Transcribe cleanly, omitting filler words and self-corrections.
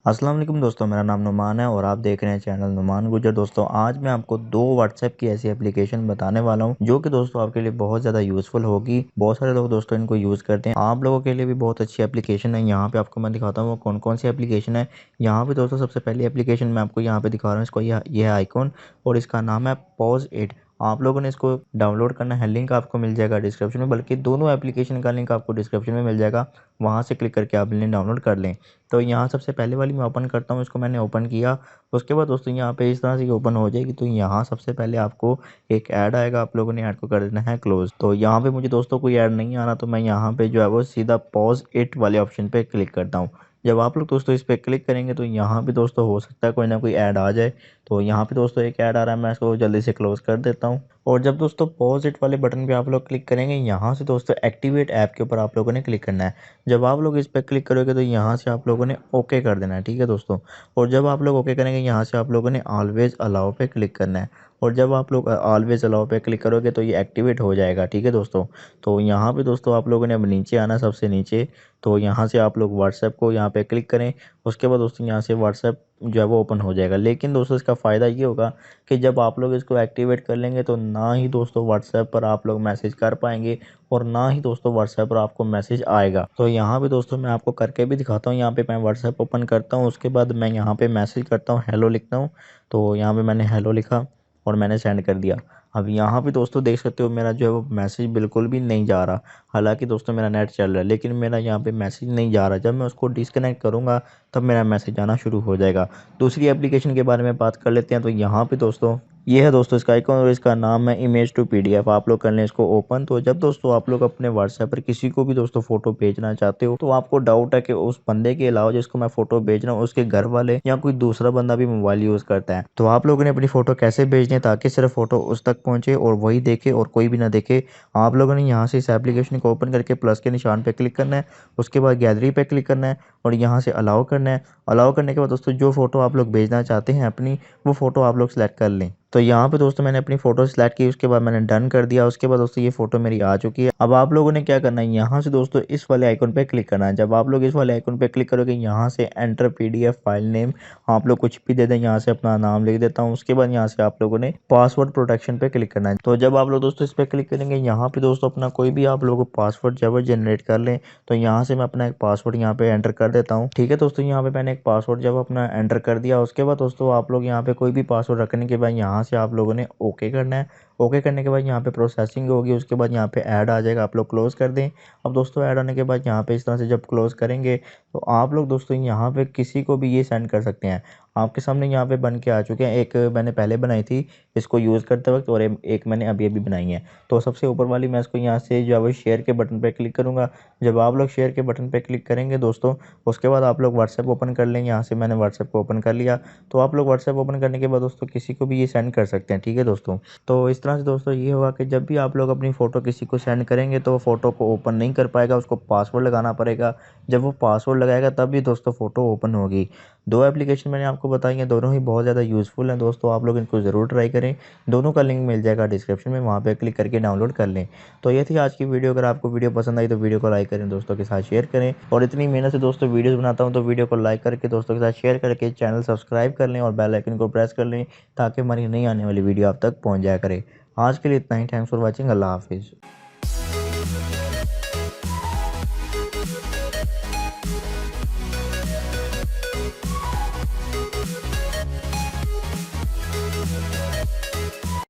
अस्सलाम वालेकुम दोस्तों, मेरा नाम नुमान है और आप देख रहे हैं चैनल नुमान गुजर। दोस्तों आज मैं आपको दो व्हाट्सएप की ऐसी एप्लीकेशन बताने वाला हूं जो कि दोस्तों आपके लिए बहुत ज़्यादा यूज़फुल होगी। बहुत सारे लोग दोस्तों इनको यूज़ करते हैं, आप लोगों के लिए भी बहुत अच्छी एप्लीकेशन है। यहाँ पे आपको मैं दिखाता हूँ वो कौन कौन सी एप्लीकेशन है। यहाँ पे दोस्तों सबसे पहली एप्लीकेशन मैं आपको यहाँ पे दिखा रहा हूँ, इसको ये है आइकॉन और इसका नाम है पॉज इट। आप लोगों ने इसको डाउनलोड करना है, लिंक आपको मिल जाएगा डिस्क्रिप्शन में, बल्कि दोनों एप्लीकेशन का लिंक आपको डिस्क्रिप्शन में मिल जाएगा। वहाँ से क्लिक करके आप लिंक डाउनलोड कर लें। तो यहाँ सबसे पहले वाली मैं ओपन करता हूँ, इसको मैंने ओपन किया। उसके बाद दोस्तों यहाँ पे इस तरह से ओपन हो जाएगी। तो यहाँ सबसे पहले आपको एक ऐड आएगा, आप लोगों ने ऐड को कर देना है क्लोज। तो यहाँ पे मुझे दोस्तों कोई ऐड नहीं आ रहा, तो मैं यहाँ पे जो है वो सीधा पॉज इट वाले ऑप्शन पे क्लिक करता हूँ। जब आप लोग दोस्तों इस पर क्लिक करेंगे तो यहाँ पे दोस्तों हो सकता है कोई ना कोई ऐड आ जाए। तो यहाँ पे दोस्तों एक ऐड आ रहा है, मैं इसको जल्दी से क्लोज कर देता हूँ। और जब दोस्तों पॉज इट वाले बटन पे आप लोग क्लिक करेंगे, यहाँ से दोस्तों एक्टिवेट ऐप के ऊपर आप लोगों ने क्लिक करना है। जब आप लोग इस पर क्लिक करोगे तो यहाँ से आप लोगों ने ओके कर देना है, ठीक है दोस्तों। और जब आप लोग ओके करेंगे, यहाँ से आप लोगों ने ऑलवेज अलाउ पे क्लिक करना है। और जब आप लोग ऑलवेज अलाउ पे क्लिक करोगे तो ये एक्टिवेट हो जाएगा, ठीक है दोस्तों। तो यहाँ पे दोस्तों आप लोगों ने अब नीचे आना, सबसे नीचे। तो यहाँ से आप लोग व्हाट्सएप को यहाँ पे क्लिक करें। उसके बाद दोस्तों यहाँ से व्हाट्सएप जो है वो ओपन हो जाएगा। लेकिन दोस्तों इसका फ़ायदा ये होगा कि जब आप लोग इसको एक्टिवेट कर लेंगे तो ना ही दोस्तों व्हाट्सएप पर आप लोग मैसेज कर पाएंगे और ना ही दोस्तों व्हाट्सएप पर आपको मैसेज आएगा। तो यहाँ पे दोस्तों मैं आपको करके भी दिखाता हूँ। यहाँ पे मैं व्हाट्सएप ओपन करता हूँ, उसके बाद मैं यहाँ पे मैसेज करता हूँ, हेलो लिखता हूँ। तो यहाँ पे मैंने हेलो लिखा और मैंने सेंड कर दिया। अब यहाँ पे दोस्तों देख सकते हो मेरा जो है वो मैसेज बिल्कुल भी नहीं जा रहा। हालांकि दोस्तों मेरा नेट चल रहा है, लेकिन मेरा यहाँ पे मैसेज नहीं जा रहा। जब मैं उसको डिस्कनेक्ट करूँगा तब मेरा मैसेज आना शुरू हो जाएगा। दूसरी एप्लीकेशन के बारे में बात कर लेते हैं। तो यहाँ पे दोस्तों ये है दोस्तों इसका आइकॉन और इसका नाम है इमेज टू पीडीएफ। आप लोग कर लें इसको ओपन। तो जब दोस्तों आप लोग अपने व्हाट्सएप पर किसी को भी दोस्तों फोटो भेजना चाहते हो, तो आपको डाउट है कि उस बंदे के अलावा जिसको मैं फोटो भेज रहा हूँ उसके घर वाले या कोई दूसरा बंदा भी मोबाइल यूज करता है, तो आप लोगों ने अपनी फोटो कैसे भेजनी है ताकि सिर्फ फोटो उस तक पहुंचे और वही देखे और कोई भी ना देखे। आप लोगों ने यहाँ से इस एप्लीकेशन को ओपन करके प्लस के निशान पे क्लिक करना है। उसके बाद गैलरी पे क्लिक करना है और यहाँ से अलाउ करना है। अलाउ करने के बाद दोस्तों जो फोटो आप लोग भेजना चाहते हैं अपनी, वो फोटो आप लोग सेलेक्ट कर लें। तो यहाँ पे दोस्तों मैंने अपनी फ़ोटो सेलेक्ट की, उसके बाद मैंने डन कर दिया। उसके बाद दोस्तों ये फ़ोटो मेरी आ चुकी है। अब आप लोगों ने क्या करना है, यहाँ से दोस्तों इस वाले आइकन पे क्लिक करना है। जब आप लोग इस वाले आइकन पे क्लिक करोगे, यहाँ से एंटर पीडीएफ फाइल नेम आप लोग कुछ भी दे दें। यहाँ से अपना नाम लिख देता हूँ। उसके बाद यहाँ से आप लोगों ने पासवर्ड प्रोटेक्शन पे क्लिक करना है। तो जब आप लोग दोस्तों इस पर क्लिक करेंगे, यहाँ पे दोस्तों अपना कोई भी आप लोगों को पासवर्ड जब जनरेट कर लें। तो यहाँ से मैं अपना एक पासवर्ड यहाँ पे एंटर कर देता हूँ, ठीक है दोस्तों। यहाँ पे मैंने एक पासवर्ड जब अपना एंटर कर दिया, उसके बाद दोस्तों आप लोग यहाँ पे कोई भी पासवर्ड रखने के बाद यहाँ से आप लोगों ने ओके करना है। ओके करने के बाद यहाँ पे प्रोसेसिंग होगी, उसके बाद यहाँ पे ऐड आ जाएगा, आप लोग क्लोज कर दें। अब दोस्तों ऐड आने के बाद यहाँ पे इस तरह से जब क्लोज करेंगे तो आप लोग दोस्तों यहाँ पे किसी को भी ये सेंड कर सकते हैं। आपके सामने यहाँ पे बन के आ चुके हैं। एक मैंने पहले बनाई थी इसको यूज़ करते वक्त, और एक मैंने अभी अभी बनाई है। तो सबसे ऊपर वाली मैं इसको यहाँ से जो है वो शेयर के बटन पर क्लिक करूँगा। जब आप लोग शेयर के बटन पर क्लिक करेंगे दोस्तों, उसके बाद आप लोग व्हाट्सएप ओपन कर लें। यहाँ से मैंने व्हाट्सएप को ओपन कर लिया। तो आप लोग व्हाट्सएप ओपन करने के बाद दोस्तों किसी को भी ये सेंड कर सकते हैं, ठीक है दोस्तों। तो इस तरह से दोस्तों ये होगा कि जब भी आप लोग अपनी फ़ोटो किसी को सेंड करेंगे तो वो फ़ोटो को ओपन नहीं कर पाएगा, उसको पासवर्ड लगाना पड़ेगा। जब वो पासवर्ड लगाएगा तब भी दोस्तों फ़ोटो ओपन होगी। दो एप्लीकेशन मैंने आपको बताई हैं, दोनों ही बहुत ज़्यादा यूज़फुल हैं दोस्तों। आप लोग इनको ज़रूर ट्राई करें। दोनों का लिंक मिल जाएगा डिस्क्रिप्शन में, वहाँ पे क्लिक करके डाउनलोड कर लें। तो ये थी आज की वीडियो। अगर आपको वीडियो पसंद आई तो वीडियो को लाइक करें, दोस्तों के साथ शेयर करें। और इतनी मेहनत से दोस्तों वीडियोज़ बनाता हूँ तो वीडियो को लाइक करके दोस्तों के साथ शेयर करके चैनल सब्सक्राइब कर लें और बेल आइकन को प्रेस कर लें ताकि हमारी नई आने वाली वीडियो आप तक पहुँच जाया करे। आज के लिए इतना ही। Thanks for watching. अल्लाह हाफिज़।